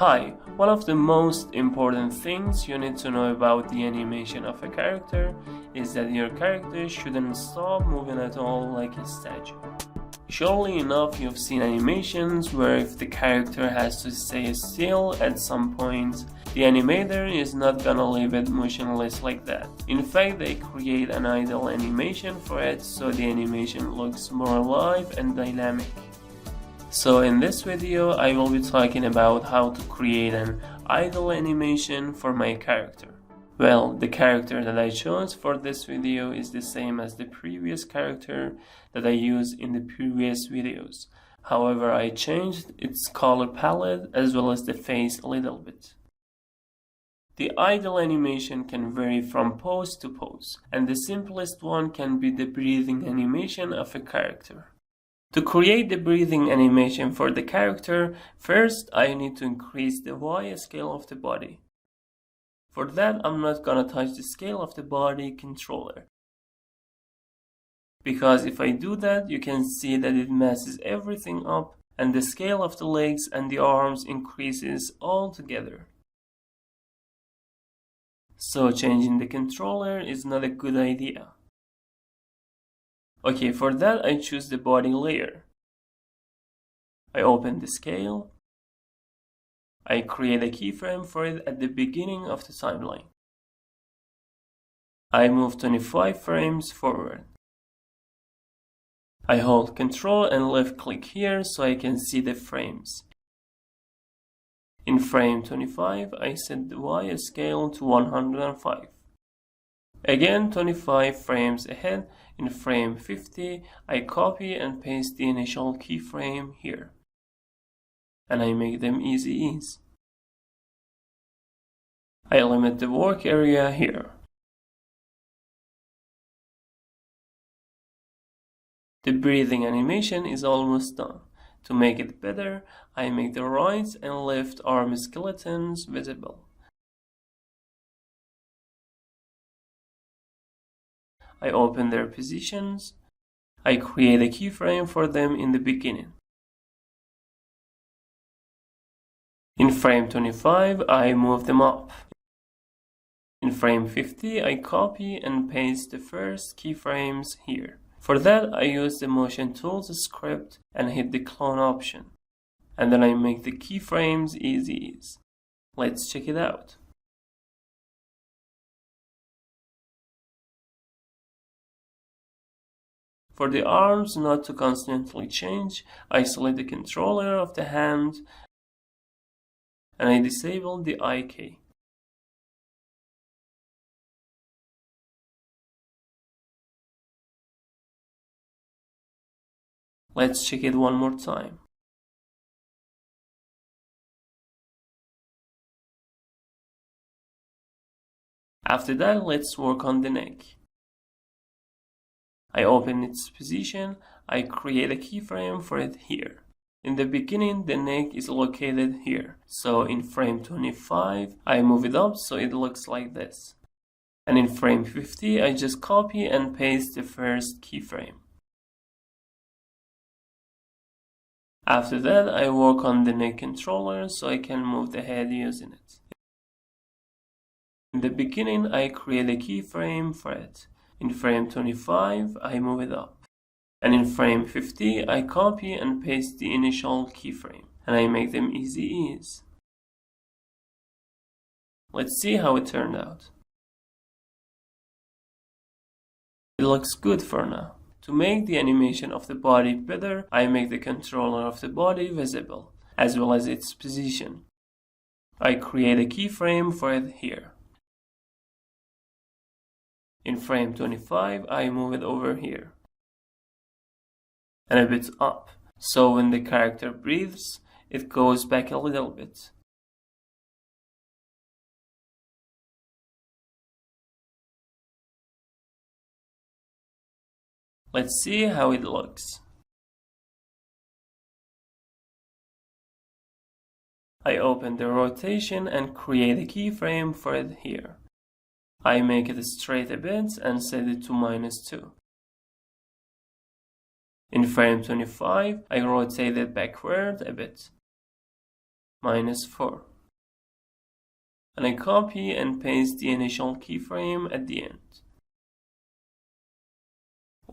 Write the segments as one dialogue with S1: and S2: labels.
S1: Hi, one of the most important things you need to know about the animation of a character is that your character shouldn't stop moving at all like a statue. Surely enough, you've seen animations where if the character has to stay still at some point, the animator is not gonna leave it motionless like that. In fact, they create an idle animation for it so the animation looks more alive and dynamic. So in this video, I will be talking about how to create an idle animation for my character. Well, the character that I chose for this video is the same as the previous character that I used in the previous videos. However, I changed its color palette as well as the face a little bit. The idle animation can vary from pose to pose, and the simplest one can be the breathing animation of a character. To create the breathing animation for the character, first I need to increase the Y scale of the body. For that, I'm not gonna touch the scale of the body controller, because if I do that, you can see that it messes everything up and the scale of the legs and the arms increases all together. So changing the controller is not a good idea. Okay, for that I choose the body layer. I open the scale. I create a keyframe for it at the beginning of the timeline. I move 25 frames forward. I hold Ctrl and left click here so I can see the frames. In frame 25, I set the Y scale to 105. Again 25 frames ahead, in frame 50, I copy and paste the initial keyframe here. And I make them easy. I limit the work area here. The breathing animation is almost done. To make it better, I make the right and left arm skeletons visible. I open their positions. I create a keyframe for them in the beginning. In frame 25, I move them up. In frame 50, I copy and paste the first keyframes here. For that, I use the Motion Tools script and hit the clone option. And then I make the keyframes easy. Let's check it out. For the arms not to constantly change, I select the controller of the hand and I disable the eye key. Let's check it one more time. After that, let's work on the neck. I open its position, I create a keyframe for it here. In the beginning, the neck is located here. So in frame 25, I move it up so it looks like this. And in frame 50, I just copy and paste the first keyframe. After that, I work on the neck controller so I can move the head using it. In the beginning, I create a keyframe for it. In frame 25, I move it up. And in frame 50, I copy and paste the initial keyframe. And I make them easy. Let's see how it turned out. It looks good for now. To make the animation of the body better, I make the controller of the body visible, as well as its position. I create a keyframe for it here. In frame 25, I move it over here and a bit up, so when the character breathes, it goes back a little bit. Let's see how it looks. I open the rotation and create a keyframe for it here. I make it straight a bit and set it to -2. In frame 25, I rotate it backward a bit. -4. And I copy and paste the initial keyframe at the end.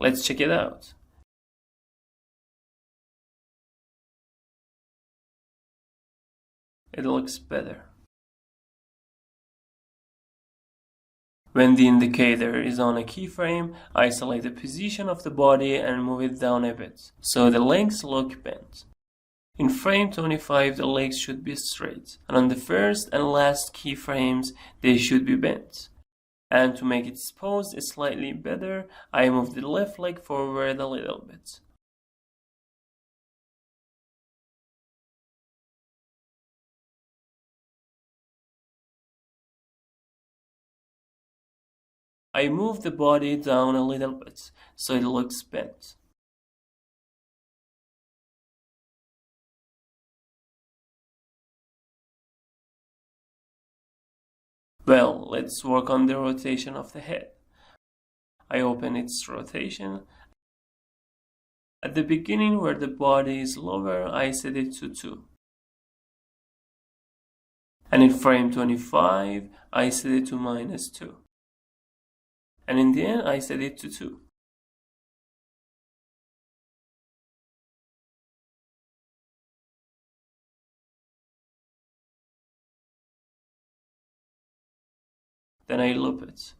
S1: Let's check it out. It looks better. When the indicator is on a keyframe, I select the position of the body and move it down a bit, so the legs look bent. In frame 25, the legs should be straight, and on the first and last keyframes, they should be bent. And to make its pose slightly better, I move the left leg forward a little bit. I move the body down a little bit, so it looks bent. Well, let's work on the rotation of the head. I open its rotation. At the beginning where the body is lower, I set it to 2. And in frame 25, I set it to -2. And in the end, I set it to 2. Then I loop it.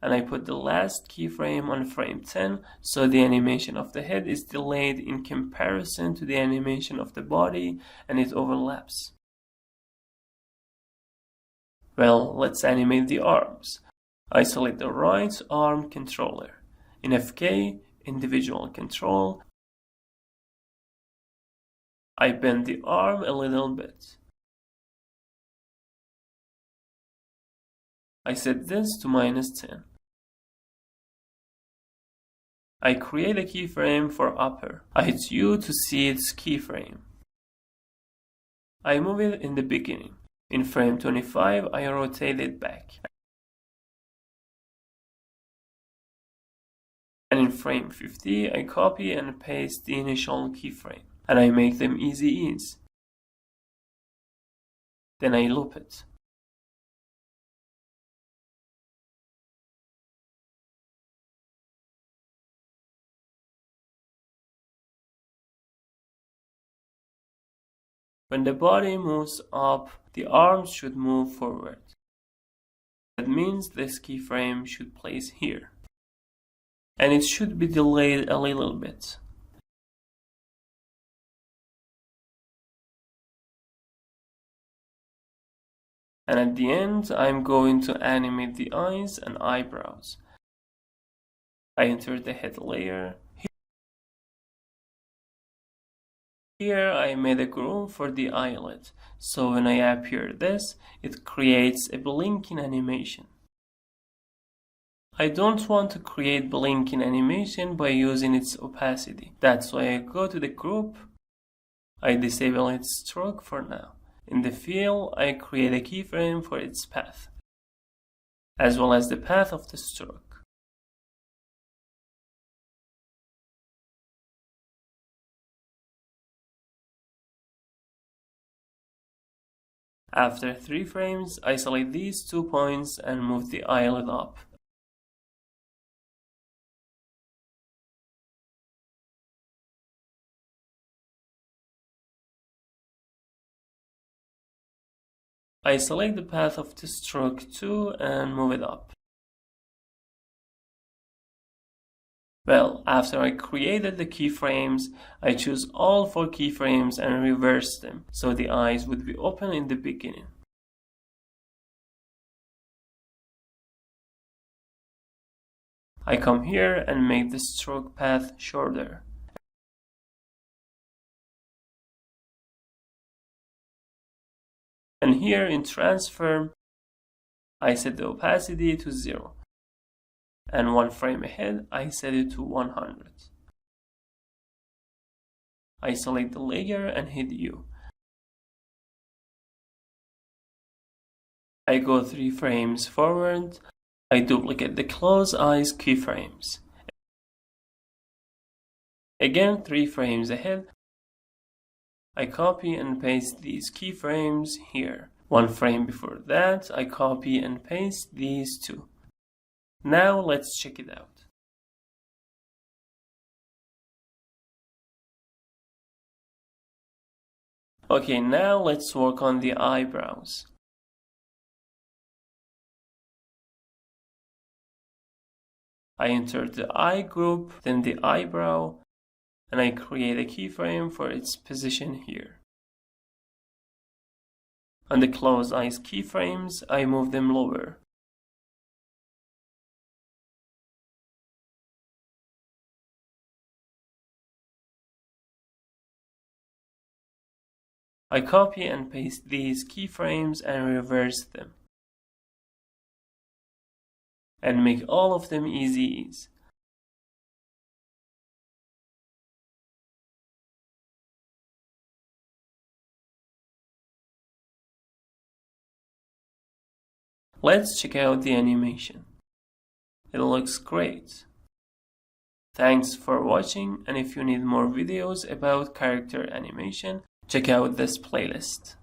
S1: And I put the last keyframe on frame 10, so the animation of the head is delayed in comparison to the animation of the body, and it overlaps. Well, let's animate the arms. I select the right arm controller. In FK, individual control, I bend the arm a little bit. I set this to -10. I create a keyframe for upper. I hit U to see its keyframe. I move it in the beginning. In frame 25, I rotate it back. And in frame 50, I copy and paste the initial keyframe. And I make them easy ease. Then I loop it. When the body moves up, the arms should move forward. That means this keyframe should place here. And it should be delayed a little bit. And at the end, I'm going to animate the eyes and eyebrows. I enter the head layer. Here I made a groove for the eyelid, so when I appear this, it creates a blinking animation. I don't want to create blinking animation by using its opacity. That's why I go to the group. I disable its stroke for now. In the fill, I create a keyframe for its path, as well as the path of the stroke. After 3 frames, I select these 2 points and move the eyelid up. I select the path of the stroke too and move it up. Well, after I created the keyframes, I choose all 4 keyframes and reverse them, so the eyes would be open in the beginning. I come here and make the stroke path shorter. And here in transform, I set the opacity to 0. And 1 frame ahead, I set it to 100. I select the layer and hit U. I go 3 frames forward. I duplicate the closed eyes keyframes. Again, 3 frames ahead, I copy and paste these keyframes here. 1 frame before that, I copy and paste these 2. Now let's check it out. Okay, now let's work on the eyebrows. I enter the eye group, then the eyebrow, and I create a keyframe for its position here. On the closed eyes keyframes, I move them lower. I copy and paste these keyframes and reverse them. And make all of them easy ease. Let's check out the animation. It looks great. Thanks for watching, and if you need more videos about character animation, check out this playlist.